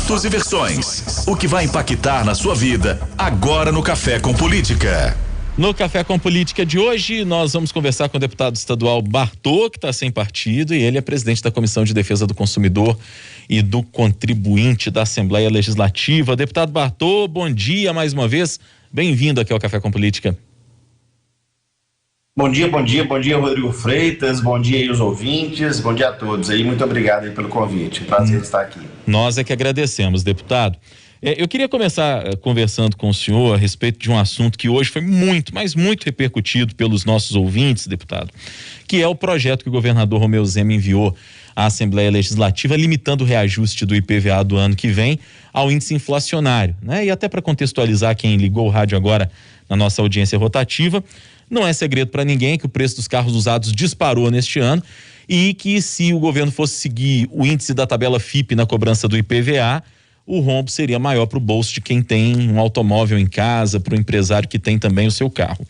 fatos e versões. O que vai impactar na sua vida agora no Café com Política. No Café com Política de hoje, nós vamos conversar com o deputado estadual Bartô, que está sem partido, e ele é presidente da Comissão de Defesa do Consumidor e do Contribuinte da Assembleia Legislativa. Deputado Bartô, bom dia mais uma vez. Bem-vindo aqui ao Café com Política. Bom dia, Rodrigo Freitas, bom dia aí os ouvintes, bom dia a todos aí, muito obrigado aí pelo convite, prazer estar aqui. Nós é que agradecemos, deputado. Eu queria começar conversando com o senhor a respeito de um assunto que hoje foi muito, mas muito repercutido pelos nossos ouvintes, deputado, que é o projeto que o governador Romeu Zema enviou à Assembleia Legislativa, limitando o reajuste do IPVA do ano que vem ao índice inflacionário, né? E até para contextualizar quem ligou o rádio agora na nossa audiência rotativa, não é segredo para ninguém que o preço dos carros usados disparou neste ano e que, se o governo fosse seguir o índice da tabela FIPE na cobrança do IPVA, o rombo seria maior para o bolso de quem tem um automóvel em casa, para o empresário que tem também o seu carro.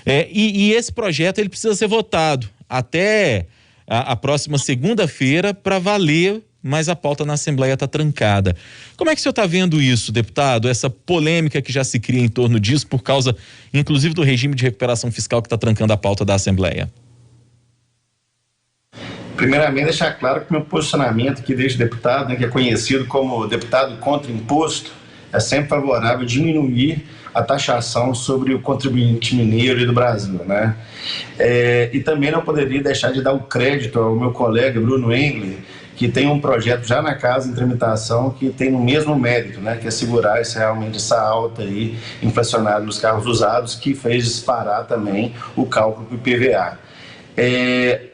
E esse projeto ele precisa ser votado até a próxima segunda-feira para valer, mas a pauta na Assembleia está trancada. Como é que o senhor está vendo isso, deputado? Essa polêmica que já se cria em torno disso, por causa, inclusive, do regime de recuperação fiscal que está trancando a pauta da Assembleia. Primeiramente, deixar claro que o meu posicionamento aqui desde deputado, né, que é conhecido como deputado contra imposto, é sempre favorável a diminuir a taxação sobre o contribuinte mineiro e do Brasil, né? E também não poderia deixar de dar o crédito ao meu colega Bruno Engler, que tem um projeto já na casa em tramitação que tem o mesmo mérito, né, que é segurar realmente essa alta aí inflacionária nos carros usados, que fez disparar também o cálculo do IPVA.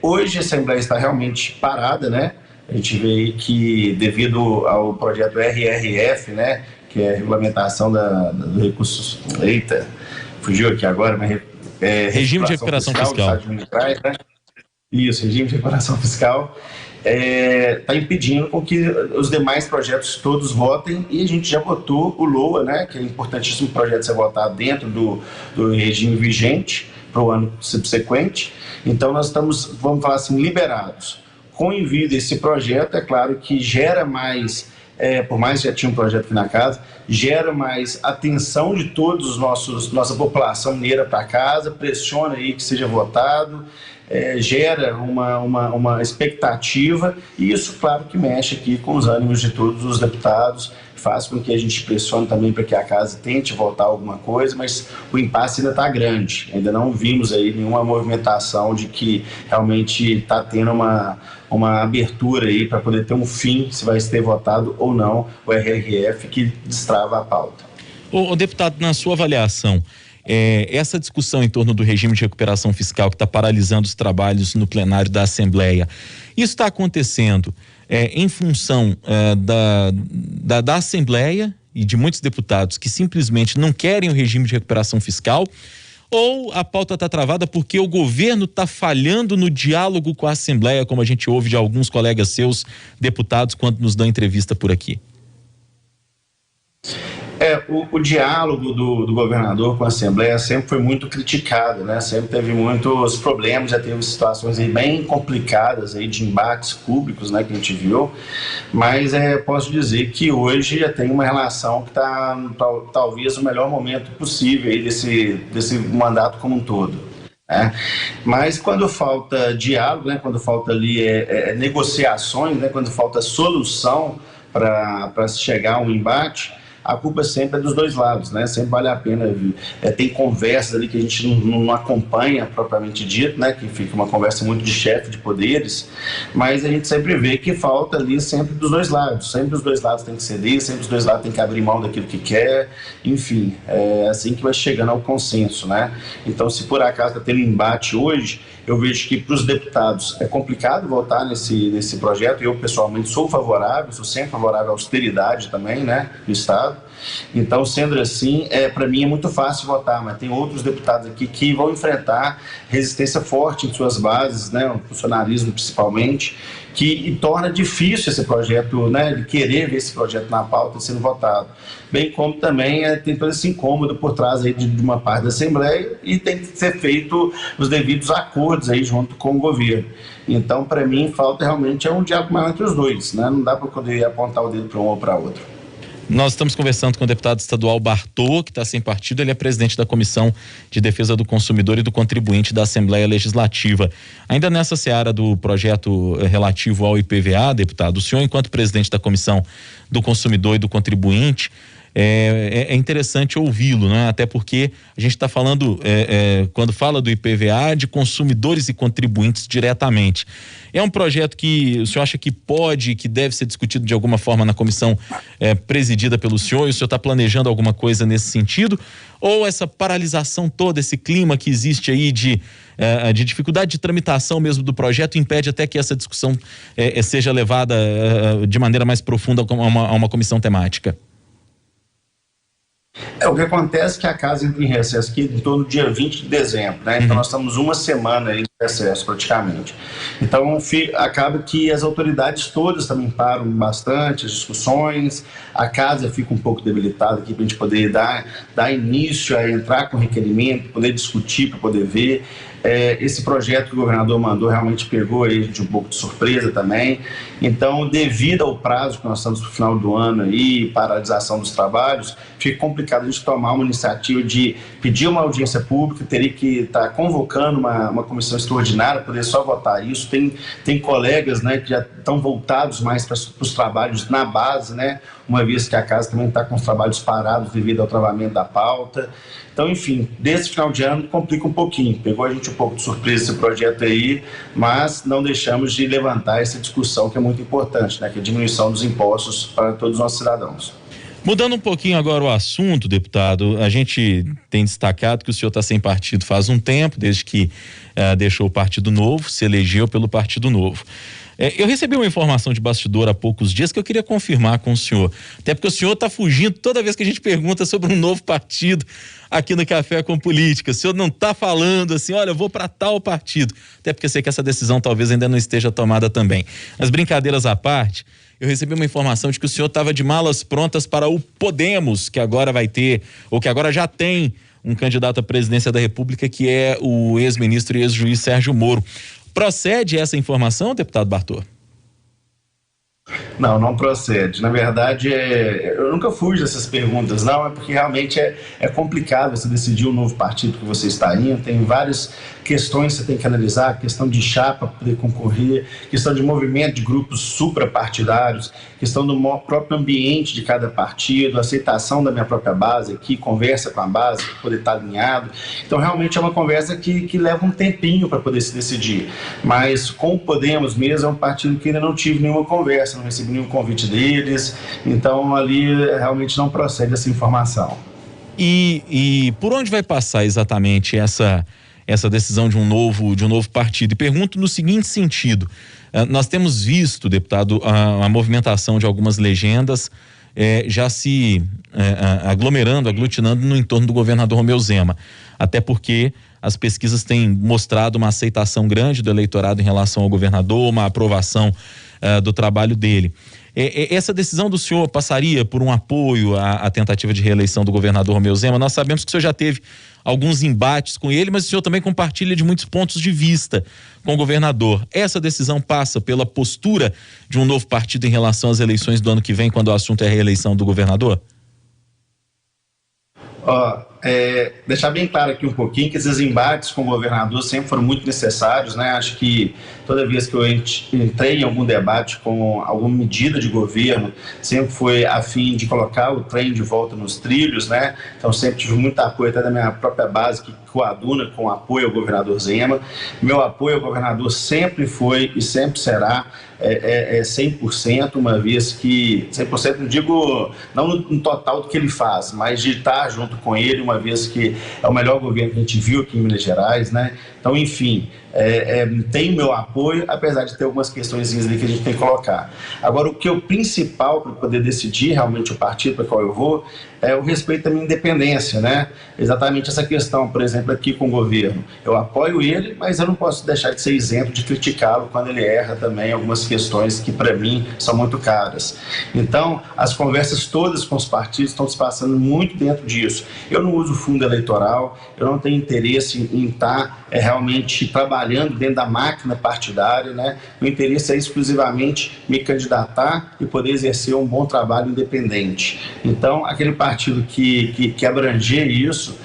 Hoje a Assembleia está realmente parada, né? A gente vê aí que, devido ao projeto RRF, né, que é a regulamentação do recurso... Eita, fugiu aqui agora, mas... regime de recuperação fiscal. Né? Isso, regime de recuperação fiscal. Está impedindo com que os demais projetos todos votem, e a gente já votou o LOA, né, que é importantíssimo projeto ser votado dentro do regime vigente para o ano subsequente. Então nós estamos, vamos falar assim, liberados. Com envio desse projeto, é claro que gera mais, por mais que já tinha um projeto aqui na casa, gera mais atenção de todos nossa população mineira para casa, pressiona aí que seja votado, gera uma expectativa, e isso, claro, que mexe aqui com os ânimos de todos os deputados, faz com que a gente pressione também para que a casa tente votar alguma coisa, mas o impasse ainda está grande, ainda não vimos aí nenhuma movimentação de que realmente está tendo uma abertura aí para poder ter um fim, se vai ter votado ou não o RRF, que destrava a pauta. O deputado, na sua avaliação, essa discussão em torno do regime de recuperação fiscal que está paralisando os trabalhos no plenário da Assembleia, isso está acontecendo em função da Assembleia e de muitos deputados que simplesmente não querem o regime de recuperação fiscal, ou a pauta está travada porque o governo está falhando no diálogo com a Assembleia, como a gente ouve de alguns colegas seus deputados quando nos dão entrevista por aqui? O diálogo do governador com a Assembleia sempre foi muito criticado, né? Sempre teve muitos problemas, já teve situações aí bem complicadas aí de embates públicos, né, que a gente viu, mas posso dizer que hoje já tem uma relação que está talvez o melhor momento possível aí desse mandato como um todo. Mas quando falta diálogo, né, quando falta ali negociações, né, quando falta solução para chegar a um embate, a culpa sempre é dos dois lados, né? Sempre vale a pena tem conversas ali que a gente não acompanha propriamente dito, né? Que fica uma conversa muito de chefe de poderes, mas a gente sempre vê que falta ali sempre dos dois lados, sempre os dois lados têm que ceder, sempre os dois lados têm que abrir mão daquilo que quer, enfim, é assim que vai chegando ao consenso, né? Então, se por acaso está tendo um embate hoje, eu vejo que para os deputados é complicado votar nesse projeto. Eu pessoalmente sou favorável, sou sempre favorável à austeridade também, né, do Estado. Então, sendo assim, para mim é muito fácil votar, mas tem outros deputados aqui que vão enfrentar resistência forte em suas bases, né, o funcionalismo principalmente, que torna difícil esse projeto, né, de querer ver esse projeto na pauta sendo votado. Bem como também tem todo esse incômodo por trás aí de uma parte da Assembleia e tem que ser feito os devidos acordos aí junto com o governo. Então, para mim, falta realmente um diálogo maior entre os dois, né? Não dá para poder apontar o dedo para um ou para outro. Nós estamos conversando com o deputado estadual Bartô, que está sem partido. Ele é presidente da Comissão de Defesa do Consumidor e do Contribuinte da Assembleia Legislativa. Ainda nessa seara do projeto relativo ao IPVA, deputado, o senhor, enquanto presidente da Comissão do Consumidor e do Contribuinte, é interessante ouvi-lo, né? Até porque a gente está falando, quando fala do IPVA, de consumidores e contribuintes diretamente. É um projeto que o senhor acha que que deve ser discutido de alguma forma na comissão presidida pelo senhor, e o senhor está planejando alguma coisa nesse sentido? Ou essa paralisação toda, esse clima que existe aí de dificuldade de tramitação mesmo do projeto, impede até que essa discussão seja levada de maneira mais profunda a uma comissão temática? O que acontece é que a casa entra em recesso aqui em torno do dia 20 de dezembro, né? Então nós estamos uma semana aí de recesso praticamente. Então acaba que as autoridades todas também param bastante as discussões, a casa fica um pouco debilitada aqui para a gente poder dar início a entrar com requerimento, poder discutir, para poder ver. Esse projeto que o governador mandou realmente pegou a gente um pouco de surpresa também. Então, devido ao prazo que nós estamos no final do ano aí, paralisação dos trabalhos, fica complicado a gente tomar uma iniciativa de pedir uma audiência pública, teria que estar convocando uma comissão extraordinária para poder só votar isso. Tem colegas, né, que já estão voltados mais para os trabalhos na base, né, uma vez que a casa também está com os trabalhos parados devido ao travamento da pauta. Então, enfim, desse final de ano complica um pouquinho, pegou a gente um pouco de surpresa esse projeto aí, mas não deixamos de levantar essa discussão que é muito importante, né, que é a diminuição dos impostos para todos os nossos cidadãos. Mudando um pouquinho agora o assunto, deputado, a gente tem destacado que o senhor está sem partido faz um tempo, desde que deixou o Partido Novo, se elegeu pelo Partido Novo. Eu recebi uma informação de bastidor há poucos dias que eu queria confirmar com o senhor, até porque o senhor está fugindo toda vez que a gente pergunta sobre um novo partido aqui no Café com Política. O senhor não está falando assim, olha, eu vou para tal partido, até porque eu sei que essa decisão talvez ainda não esteja tomada também. Mas brincadeiras à parte, eu recebi uma informação de que o senhor estava de malas prontas para o Podemos, que agora vai ter, ou que agora já tem um candidato à presidência da República, que é o ex-ministro e ex-juiz Sérgio Moro. Procede essa informação, deputado Bartô? Não procede. Na verdade, eu nunca fujo dessas perguntas, não, é porque realmente é complicado você decidir um novo partido que você está indo, tem várias questões que você tem que analisar, questão de chapa para poder concorrer, questão de movimento de grupos suprapartidários, questão do próprio ambiente de cada partido, aceitação da minha própria base aqui, conversa com a base para poder estar alinhado. Então, realmente é uma conversa que leva um tempinho para poder se decidir. Mas com o Podemos mesmo, é um partido que ainda não tive nenhuma conversa, não recebi nenhum convite deles, então ali realmente não procede essa informação. E por onde vai passar exatamente essa decisão de um novo partido? E pergunto no seguinte sentido: nós temos visto, deputado, a movimentação de algumas legendas já se aglutinando no entorno do governador Romeu Zema, até porque as pesquisas têm mostrado uma aceitação grande do eleitorado em relação ao governador, uma aprovação do trabalho dele. Essa decisão do senhor passaria por um apoio à tentativa de reeleição do governador Romeu Zema? Nós sabemos que o senhor já teve alguns embates com ele, mas o senhor também compartilha de muitos pontos de vista com o governador. Essa decisão passa pela postura de um novo partido em relação às eleições do ano que vem, quando o assunto é a reeleição do governador? Deixar bem claro aqui um pouquinho que esses embates com o governador sempre foram muito necessários, né? Acho que toda vez que eu entrei em algum debate com alguma medida de governo, sempre foi a fim de colocar o trem de volta nos trilhos, né? Então sempre tive muito apoio até da minha própria base, que coaduna com apoio ao governador Zema. Meu apoio ao governador sempre foi e sempre será 100%, uma vez que 100% não digo não no total do que ele faz, mas de estar junto com ele, uma vez que é o melhor governo que a gente viu aqui em Minas Gerais, né? Então, enfim, tem meu apoio, apesar de ter algumas questões ali que a gente tem que colocar. Agora, o que é o principal para poder decidir realmente o partido para qual eu vou é o respeito da minha independência, né? Exatamente essa questão, por exemplo, aqui com o governo. Eu apoio ele, mas eu não posso deixar de ser isento de criticá-lo quando ele erra também algumas questões que, para mim, são muito caras. Então, as conversas todas com os partidos estão se passando muito dentro disso. Eu não uso fundo eleitoral, eu não tenho interesse em estar realmente trabalhando dentro da máquina partidária, né? O interesse é exclusivamente me candidatar e poder exercer um bom trabalho independente. Então, aquele partido que abranger isso,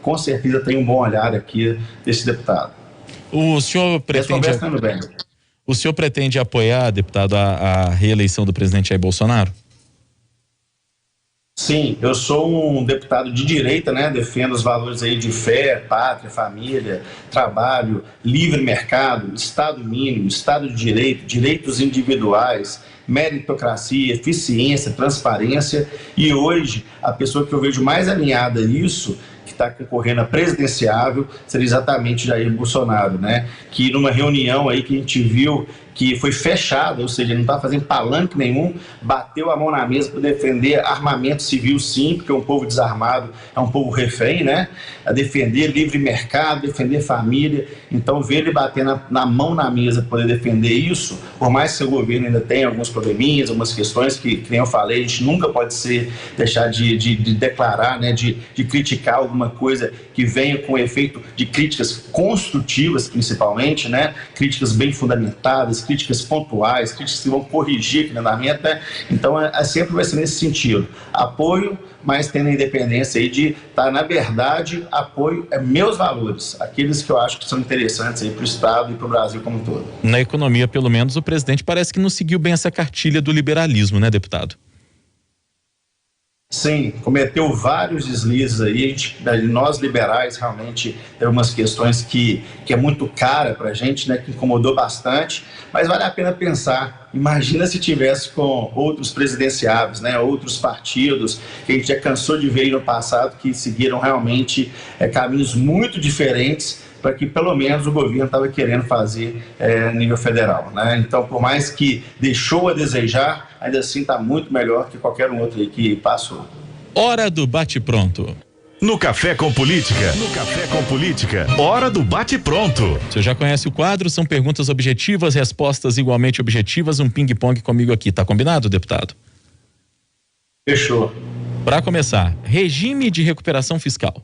com certeza tem um bom olhar aqui desse deputado. O senhor pretende apoiar, deputado, a reeleição do presidente Jair Bolsonaro? Sim, eu sou um deputado de direita, né? Defendo os valores aí de fé, pátria, família, trabalho, livre mercado, Estado mínimo, Estado de direito, direitos individuais, meritocracia, eficiência, transparência. E hoje, a pessoa que eu vejo mais alinhada a isso, que está concorrendo a presidenciável, seria exatamente Jair Bolsonaro, né? Que numa reunião aí que a gente viu que foi fechada, ou seja, não está fazendo palanque nenhum, bateu a mão na mesa para defender armamento civil, sim, porque um povo desarmado é um povo refém, né? A defender livre mercado, defender família. Então, ver ele bater na mão na mesa para poder defender isso, por mais que seu governo ainda tenha alguns probleminhas, algumas questões que nem eu falei, a gente nunca pode deixar de declarar, né? De criticar alguma coisa que venha com efeito de críticas construtivas, principalmente, né? Críticas bem fundamentadas, críticas pontuais, críticas que vão corrigir aqui na meta. Então, sempre vai ser nesse sentido. Apoio, mas tendo a independência aí de estar, na verdade, apoio meus valores, aqueles que eu acho que são interessantes aí para o Estado e para o Brasil como um todo. Na economia, pelo menos, o presidente parece que não seguiu bem essa cartilha do liberalismo, né, deputado? Sim, cometeu vários deslizes aí. Nós liberais realmente tem algumas questões que é muito cara para a gente, né, que incomodou bastante, mas vale a pena pensar. Imagina se tivesse com outros presidenciáveis, né, outros partidos que a gente já cansou de ver no passado que seguiram realmente caminhos muito diferentes para que pelo menos o governo estava querendo fazer a nível federal, né? Então, por mais que deixou a desejar, ainda assim está muito melhor que qualquer um outro aí que passou. Hora do bate-pronto. No Café com Política. Hora do bate-pronto. Você já conhece o quadro? São perguntas objetivas, respostas igualmente objetivas, um ping-pong comigo aqui. Tá combinado, deputado? Fechou. Para começar, regime de recuperação fiscal.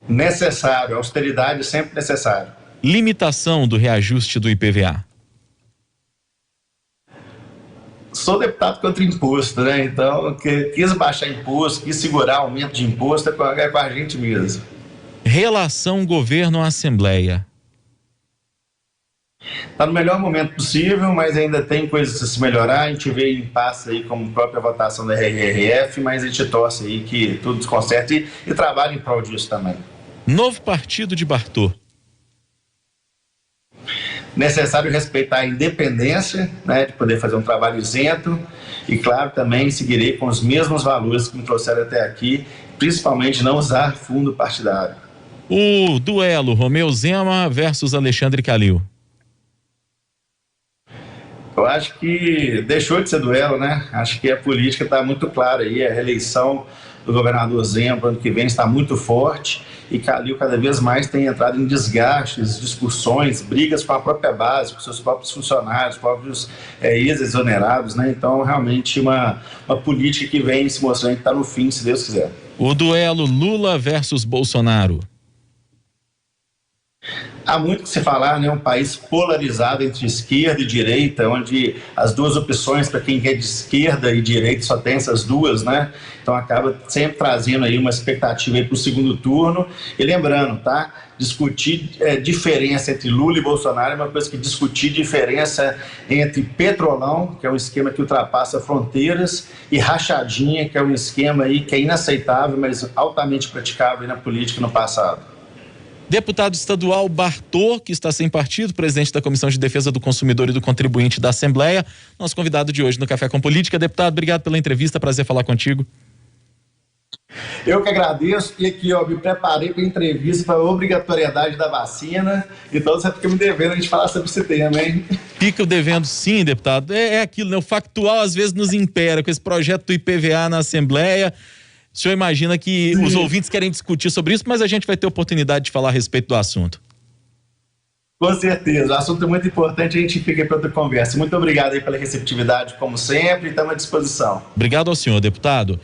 Necessário, austeridade sempre necessário. Limitação do reajuste do IPVA. Sou deputado contra imposto, né? Então, quis baixar imposto, quis segurar aumento de imposto, é com a gente mesmo. Relação governo-assembleia. Está no melhor momento possível, mas ainda tem coisas a se melhorar. A gente vê impasse aí como a própria votação da RRF, mas a gente torce aí que tudo se conserte e trabalha em prol disso também. Novo partido de Bartô. Necessário respeitar a independência, né, de poder fazer um trabalho isento e, claro, também seguirei com os mesmos valores que me trouxeram até aqui, principalmente não usar fundo partidário. O duelo Romeu Zema versus Alexandre Calil. Eu acho que deixou de ser duelo, né? Acho que a política está muito clara aí, a reeleição do governador Zema ano que vem está muito forte e Calil cada vez mais tem entrado em desgastes, discussões, brigas com a própria base, com seus próprios funcionários, próprios ex-exonerados, né? Então, realmente uma política que vem se mostrando que está no fim, se Deus quiser. O duelo Lula versus Bolsonaro. Há muito que se falar, né? Um país polarizado entre esquerda e direita, onde as duas opções para quem é de esquerda e direita só tem essas duas, né? Então acaba sempre trazendo aí uma expectativa aí para o segundo turno. E lembrando, tá? Discutir diferença entre Lula e Bolsonaro é uma coisa que discutir diferença entre Petrolão, que é um esquema que ultrapassa fronteiras, e Rachadinha, que é um esquema aí que é inaceitável, mas altamente praticável aí na política no passado. Deputado estadual Bartô, que está sem partido, presidente da Comissão de Defesa do Consumidor e do Contribuinte da Assembleia, nosso convidado de hoje no Café com Política. Deputado, obrigado pela entrevista, prazer falar contigo. Eu que agradeço e aqui, ó, me preparei para a entrevista para a obrigatoriedade da vacina, então você fica me devendo a gente falar sobre esse tema, hein? Fica devendo sim, deputado. É aquilo, né? O factual às vezes nos impera com esse projeto do IPVA na Assembleia. O senhor imagina que os ouvintes querem discutir sobre isso, mas a gente vai ter oportunidade de falar a respeito do assunto. Com certeza, o assunto é muito importante, a gente fica para outra conversa. Muito obrigado aí pela receptividade, como sempre, e estamos à disposição. Obrigado ao senhor, deputado.